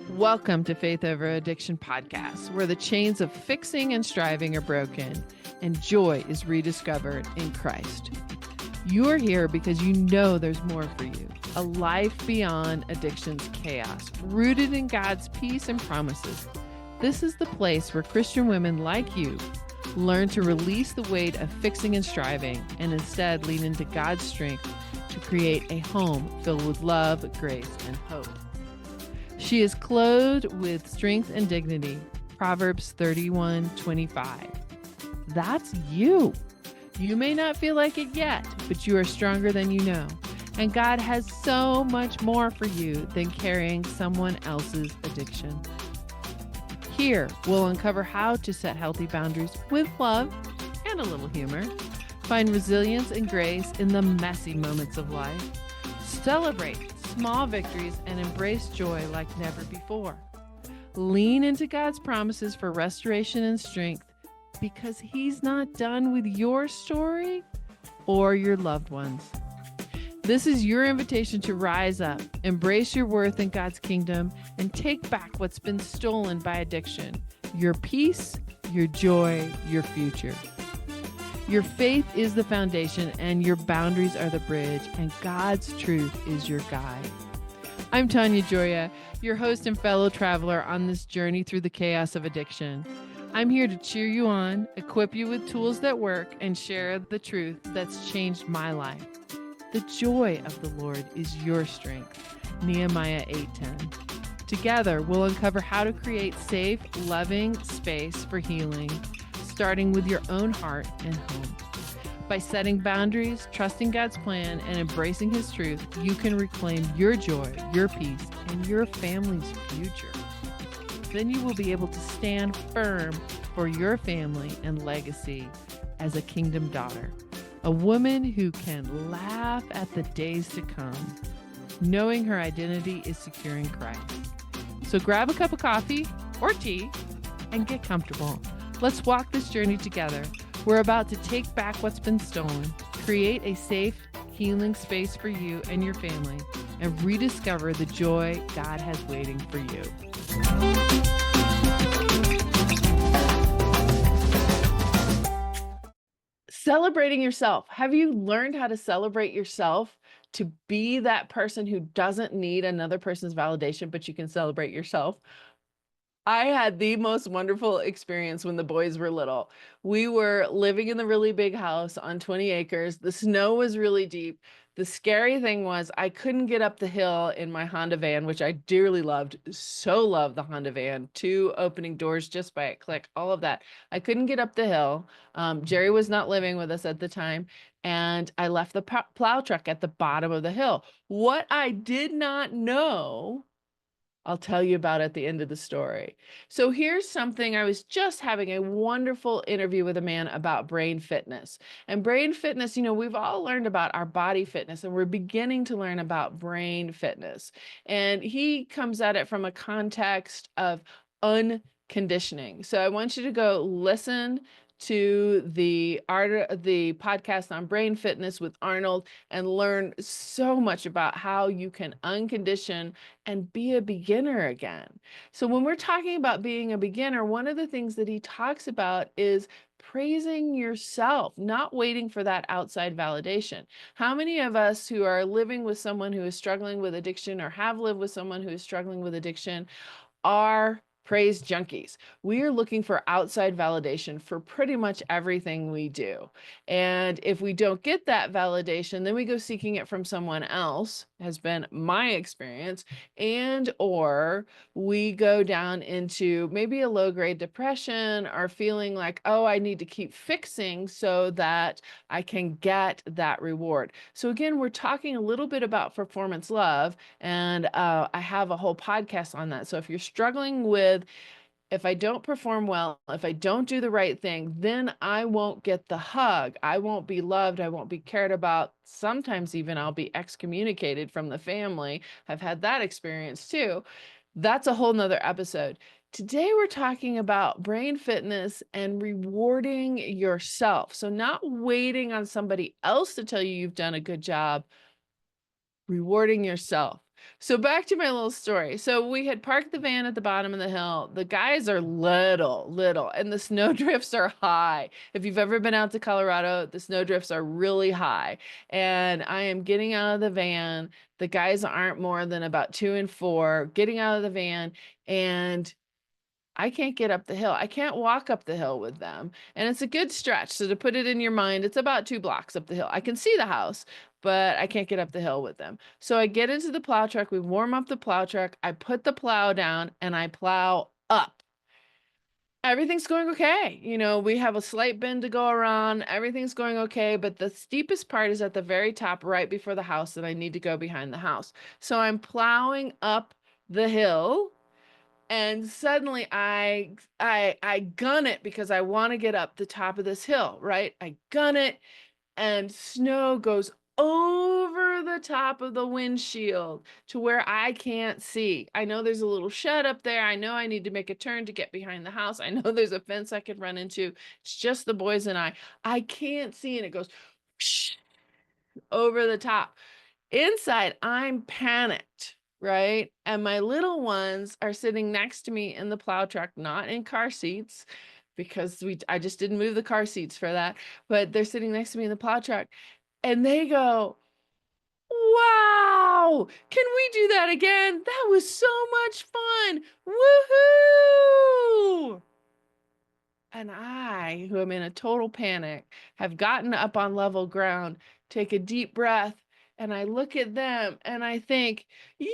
Welcome to Faith Over Addiction podcast, where the chains of fixing and striving are broken and joy is rediscovered in Christ. You are here because you know there's more for you, a life beyond addiction's chaos, rooted in God's peace and promises. This is the place where Christian women like you learn to release the weight of fixing and striving and instead lean into God's strength to create a home filled with love, grace, and hope. She is clothed with strength and dignity. Proverbs 31:25. That's you. You may not feel like it yet, but you are stronger than you know. And God has so much more for you than carrying someone else's addiction. Here, we'll uncover how to set healthy boundaries with love and a little humor. Find resilience and grace in the messy moments of life. Celebrate small victories and embrace joy like never before. Lean into God's promises for restoration and strength because He's not done with your story or your loved ones. This is your invitation to rise up, embrace your worth in God's kingdom, and take back what's been stolen by addiction, your peace, your joy, your future. Your faith is the foundation and your boundaries are the bridge, and God's truth is your guide. I'm Tanya Gioia, your host and fellow traveler on this journey through the chaos of addiction. I'm here to cheer you on, equip you with tools that work, and share the truth that's changed my life. The joy of the Lord is your strength. Nehemiah 8:10. Together, we'll uncover how to create safe, loving space for healing, starting with your own heart and home. By setting boundaries, trusting God's plan, and embracing His truth, you can reclaim your joy, your peace, and your family's future. Then you will be able to stand firm for your family and legacy as a kingdom daughter, a woman who can laugh at the days to come, knowing her identity is secure in Christ. So grab a cup of coffee or tea and get comfortable. Let's walk this journey together. We're about to take back what's been stolen, create a safe, healing space for you and your family, and rediscover the joy God has waiting for you. Celebrating yourself. Have you learned how to celebrate yourself to be that person who doesn't need another person's validation, but you can celebrate yourself? I had the most wonderful experience when the boys were little. We were living in the really big house on 20 acres. The snow was really deep. The scary thing was I couldn't get up the hill in my Honda van, which I dearly loved. So loved the Honda van. 2 opening doors just by a click, all of that. I couldn't get up the hill. Jerry was not living with us at the time. And I left the plow truck at the bottom of the hill. What I did not know, I'll tell you about at the end of the story. So here's something. I was just having a wonderful interview with a man about brain fitness. And brain fitness, we've all learned about our body fitness, and we're beginning to learn about brain fitness. And he comes at it from a context of unconditioning. So I want you to go listen to the podcast on brain fitness with Arnold and learn so much about how you can uncondition and be a beginner again. So when we're talking about being a beginner, one of the things that he talks about is praising yourself, not waiting for that outside validation. How many of us who are living with someone who is struggling with addiction or have lived with someone who is struggling with addiction are praise junkies? We are looking for outside validation for pretty much everything we do. And if we don't get that validation, then we go seeking it from someone else, has been my experience, and or we go down into maybe a low-grade depression or feeling like, oh, I need to keep fixing so that I can get that reward. So again, we're talking a little bit about performance love, and I have a whole podcast on that. So if you're struggling with, if I don't perform well, if I don't do the right thing, then I won't get the hug. I won't be loved. I won't be cared about. Sometimes even I'll be excommunicated from the family. I've had that experience too. That's a whole nother episode. Today, we're talking about brain fitness and rewarding yourself. So not waiting on somebody else to tell you you've done a good job, rewarding yourself. So back to my little story. So we had parked the van at the bottom of the hill. The guys are little, and the snowdrifts are high. If you've ever been out to Colorado, the snowdrifts are really high. And I am getting out of the van. The guys aren't more than about 2 and 4, getting out of the van, and I can't get up the hill. I can't walk up the hill with them. And it's a good stretch. So to put it in your mind, it's about 2 blocks up the hill. I can see the house, but I can't get up the hill with them. So I get into the plow truck. We warm up the plow truck. I put the plow down and I plow up. Everything's going okay. You know, we have a slight bend to go around. Everything's going okay. But the steepest part is at the very top, right before the house, that I need to go behind the house. So I'm plowing up the hill. And suddenly I gun it because I want to get up the top of this hill, right? I gun it and snow goes over the top of the windshield to where I can't see. I know there's a little shed up there. I know I need to make a turn to get behind the house. I know there's a fence I could run into. It's just the boys and I. I can't see, and it goes over the top. Inside, I'm panicked, right? And my little ones are sitting next to me in the plow truck, not in car seats, because I just didn't move the car seats for that, but they're sitting next to me in the plow truck, and they go, "Wow, can we do that again? That was so much fun. Woohoo!" And I, who am in a total panic, have gotten up on level ground, take a deep breath, and I look at them and I think, "Yay,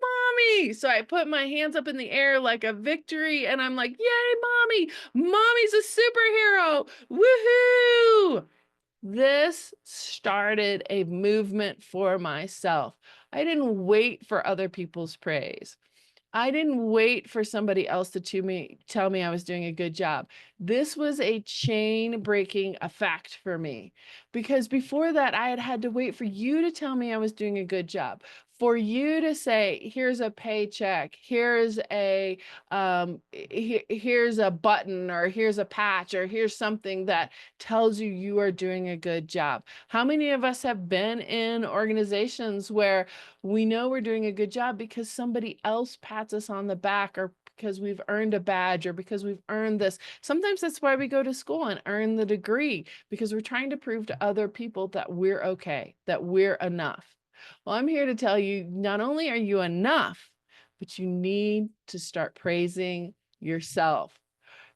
mommy!" So I put my hands up in the air like a victory, and I'm like, "Yay, mommy! Mommy's a superhero! Woohoo!" This started a movement for myself. I didn't wait for other people's praise. I didn't wait for somebody else to tell me I was doing a good job. This was a chain breaking effect for me, because before that, I had to wait for you to tell me I was doing a good job, for you to say, "Here's a paycheck, here's here's a button, or here's a patch, or here's something that tells you you are doing a good job." How many of us have been in organizations where we know we're doing a good job because somebody else pats us on the back, or because we've earned a badge, or because we've earned this? Sometimes that's why we go to school and earn the degree, because we're trying to prove to other people that we're okay, that we're enough. Well, I'm here to tell you, not only are you enough, but you need to start praising yourself.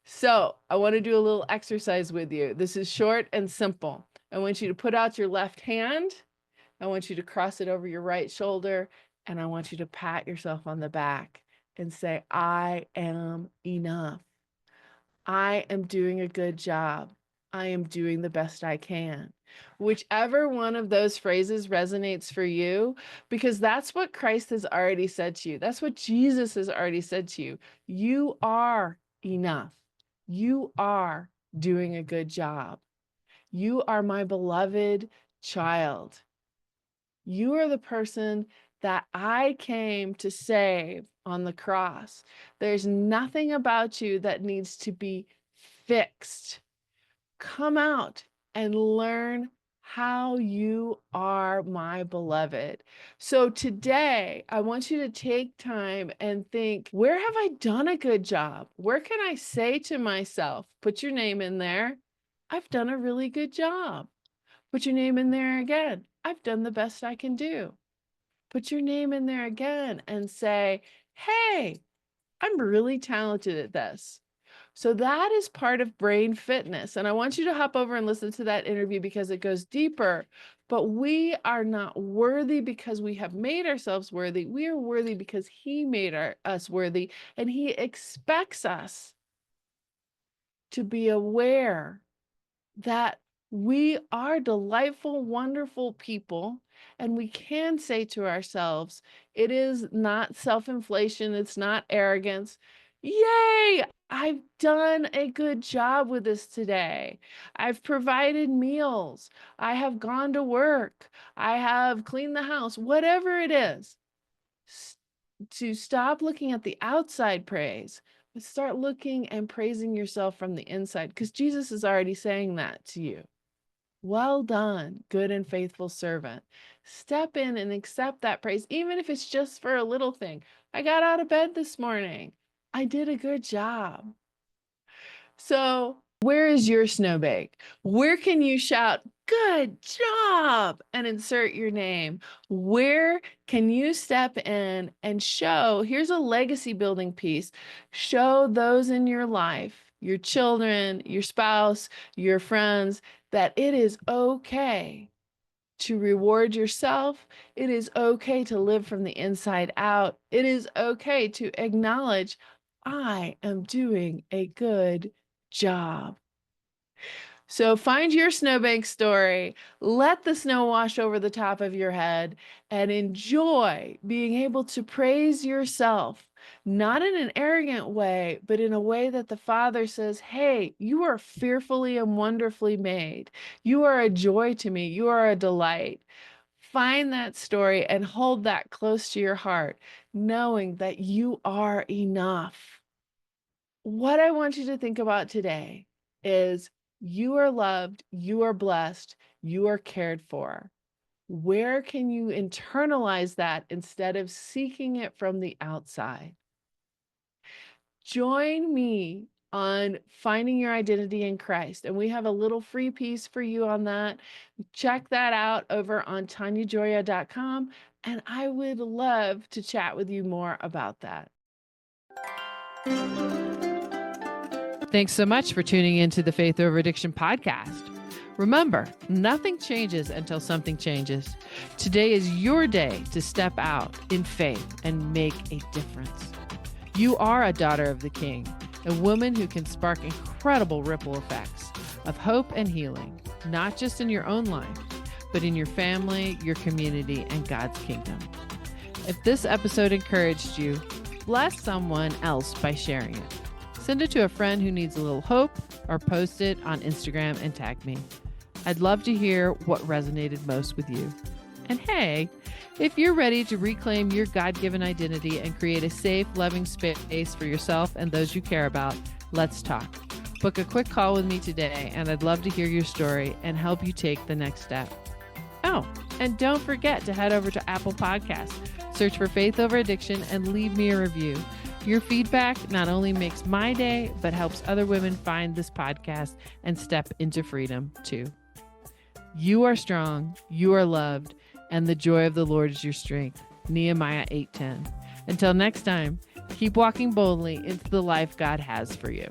So I want to do a little exercise with you. This is short and simple. I want you to put out your left hand. I want you to cross it over your right shoulder, and I want you to pat yourself on the back and say, "I am enough. I am doing a good job. I am doing the best I can." Whichever one of those phrases resonates for you, because that's what Christ has already said to you. That's what Jesus has already said to you. You are enough. You are doing a good job. You are my beloved child. You are the person that I came to save on the cross. There's nothing about you that needs to be fixed. Come out and learn how you are my beloved. So today, I want you to take time and think, where have I done a good job? Where can I say to myself, put your name in there, "I've done a really good job." Put your name in there again, "I've done the best I can do." Put your name in there again and say, "Hey, I'm really talented at this." So that is part of brain fitness. And I want you to hop over and listen to that interview, because it goes deeper. But we are not worthy because we have made ourselves worthy. We are worthy because He made us worthy. And He expects us to be aware that we are delightful, wonderful people. And we can say to ourselves, it is not self-inflation, it's not arrogance. "Yay, I've done a good job with this today. I've provided meals. I have gone to work. I have cleaned the house." Whatever it is, to stop looking at the outside praise, but start looking and praising yourself from the inside, because Jesus is already saying that to you. Well done, good and faithful servant. Step in and accept that praise, even if it's just for a little thing. I got out of bed this morning. I did a good job. So, where is your snowbank? Where can you shout, good job, and insert your name? Where can you step in and show, here's a legacy building piece, show those in your life, your children, your spouse, your friends, that it is okay to reward yourself. It is okay to live from the inside out. It is okay to acknowledge, I am doing a good job. So find your snowbank story, let the snow wash over the top of your head, and enjoy being able to praise yourself, not in an arrogant way, but in a way that the Father says, hey, you are fearfully and wonderfully made. You are a joy to me. You are a delight. Find that story and hold that close to your heart, knowing that you are enough. What I want you to think about today is you are loved, you are blessed, you are cared for. Where can you internalize that instead of seeking it from the outside? Join me on finding your identity in Christ. And we have a little free piece for you on that. Check that out over on tanyagioia.com. And I would love to chat with you more about that. Thanks so much for tuning into the Faith Over Addiction podcast. Remember, nothing changes until something changes. Today is your day to step out in faith and make a difference. You are a daughter of the King, a woman who can spark incredible ripple effects of hope and healing, not just in your own life, but in your family, your community, and God's kingdom. If this episode encouraged you, bless someone else by sharing it. Send it to a friend who needs a little hope, or post it on Instagram and tag me. I'd love to hear what resonated most with you. And hey, if you're ready to reclaim your God-given identity and create a safe, loving space for yourself and those you care about, let's talk. Book a quick call with me today, and I'd love to hear your story and help you take the next step. Oh, and don't forget to head over to Apple Podcasts, search for Faith Over Addiction, and leave me a review. Your feedback not only makes my day, but helps other women find this podcast and step into freedom too. You are strong, you are loved, and the joy of the Lord is your strength. Nehemiah 8:10. Until next time, keep walking boldly into the life God has for you.